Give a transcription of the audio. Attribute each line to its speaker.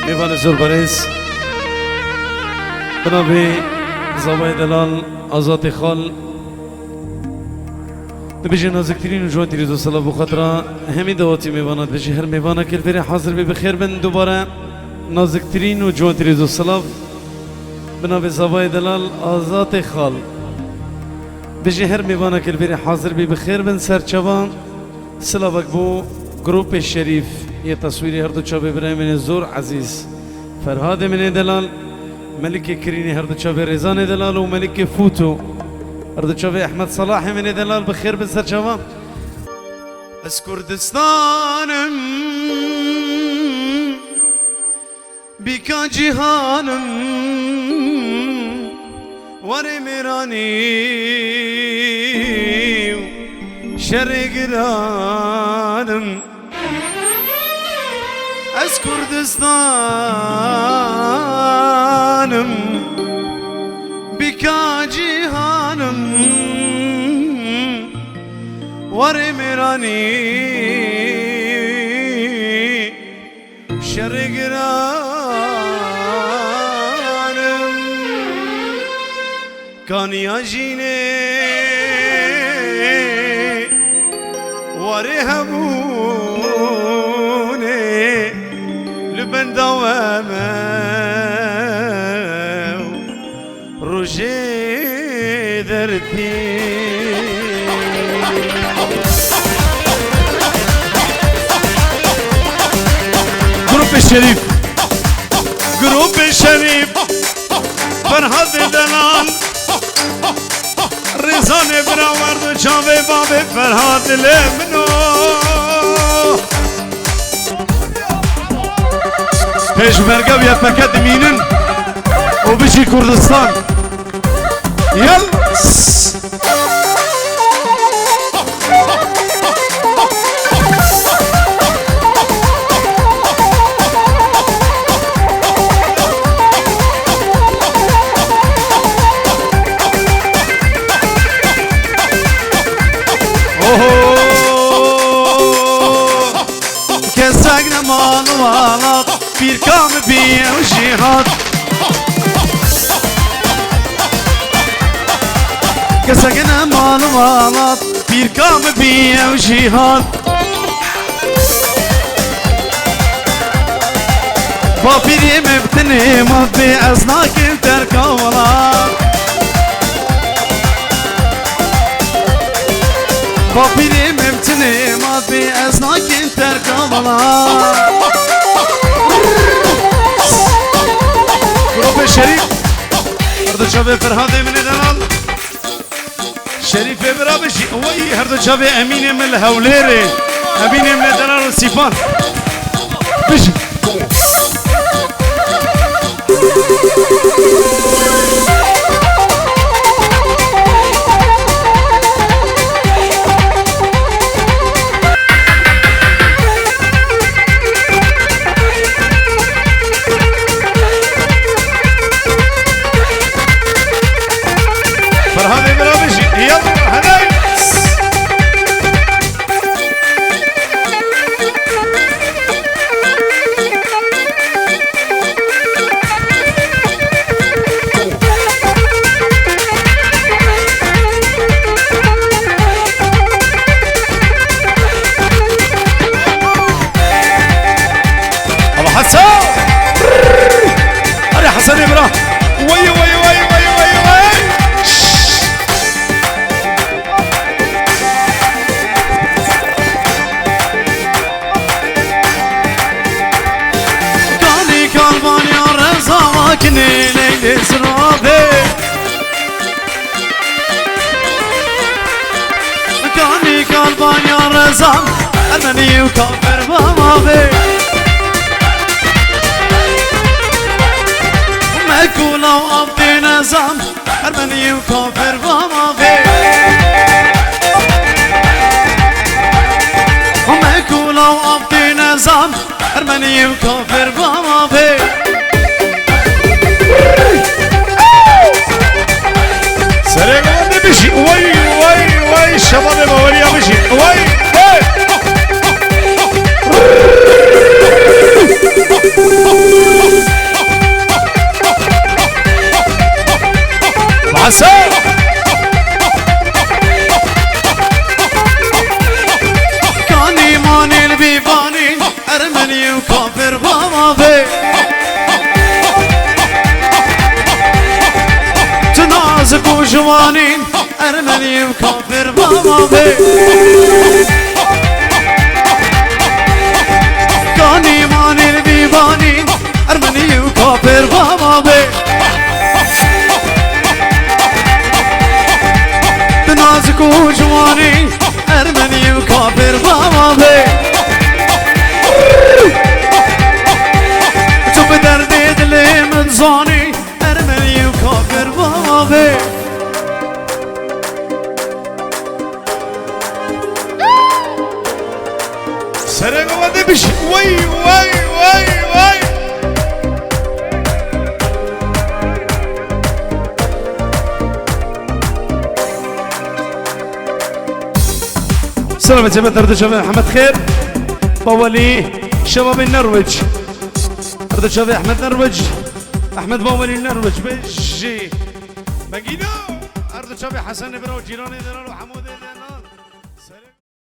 Speaker 1: میوان زور بریز بنابی زوای دلال آزاد خال بيجي نازكترين وجوان تريدو صلاة بخاطرة همي دواتي ميوانات بيجي هر ميوانا كل فري حاضر بي بخير بن دوباره نازكترين وجوان تريدو صلاة بنابي زوای دلال آزاد خال بيجي هر ميوانا كل فري حاضر بي بخير بن سرچوان صلاة بو جروب الشريف ये तस्वीरें हर दो चौबे इब्राहिम ने जोर अजीज फरहाद में दलाल मलिक के करीनी हर दो चौबे रिजा ने दलाल और मलिक के फूटो हर दो चौबे अहमद सलाह में दलाल बखैर बसर जवाब बस कुर्दिस्तान बिका जिहानम वरे मेरानी शरगरानम از کردستانم بکا جیهانم وری میرانی شرگرانم کانیا جینه وری همونه لبن دوامه روجي درتي جروب الشريف جروب الشريف فرحات دلال رزان براورد جاوي بابي فرحات لمنو پیشمرگه بیا فقط مینن و بشی کردستان یل کسک نمان والات bir kam bir jihad Kesegene mal malat bir kam bir jihad Bapirim ebtini mabbi aznakin terkawalat Bapirim ebtini mabbi aznakin terkawalat جروب شریف هر دو چابه فرهاد من دلال شریف برا بشی وای هر دو چابه امین من هولره امین من دلال و سیفان بشی حسن ابراهيم وي وي وي وي وي وي كاني كالبان يا رزا واكني ليلي سرابي كاني كالبان يا رزا انني وكافر بابي مكولا وعبدي نظام أرمني وكافر وما في مكولا وعبدي نظام أرمني وكافر وما في سريع قد بشي وي وي وي شباب بوريا بشي وي وي جوانين أرمني وكافر بابا بي كاني ماني البيبانين أرمني وكافر بابا بي بنازك وجواني أرمني وكافر بابا بي شوف دردي دلي من زاني أرمني وكافر بابا بي
Speaker 2: سرقوا ودبش وي وي وي وي
Speaker 1: سلام يا جماعة أرد شباب أحمد خير باولي شباب النرويج أرد شباب أحمد نرويج أحمد باولي النرويج بيجي
Speaker 2: بقينا
Speaker 1: أرد شباب حسن بنو جيراني دلال وحمود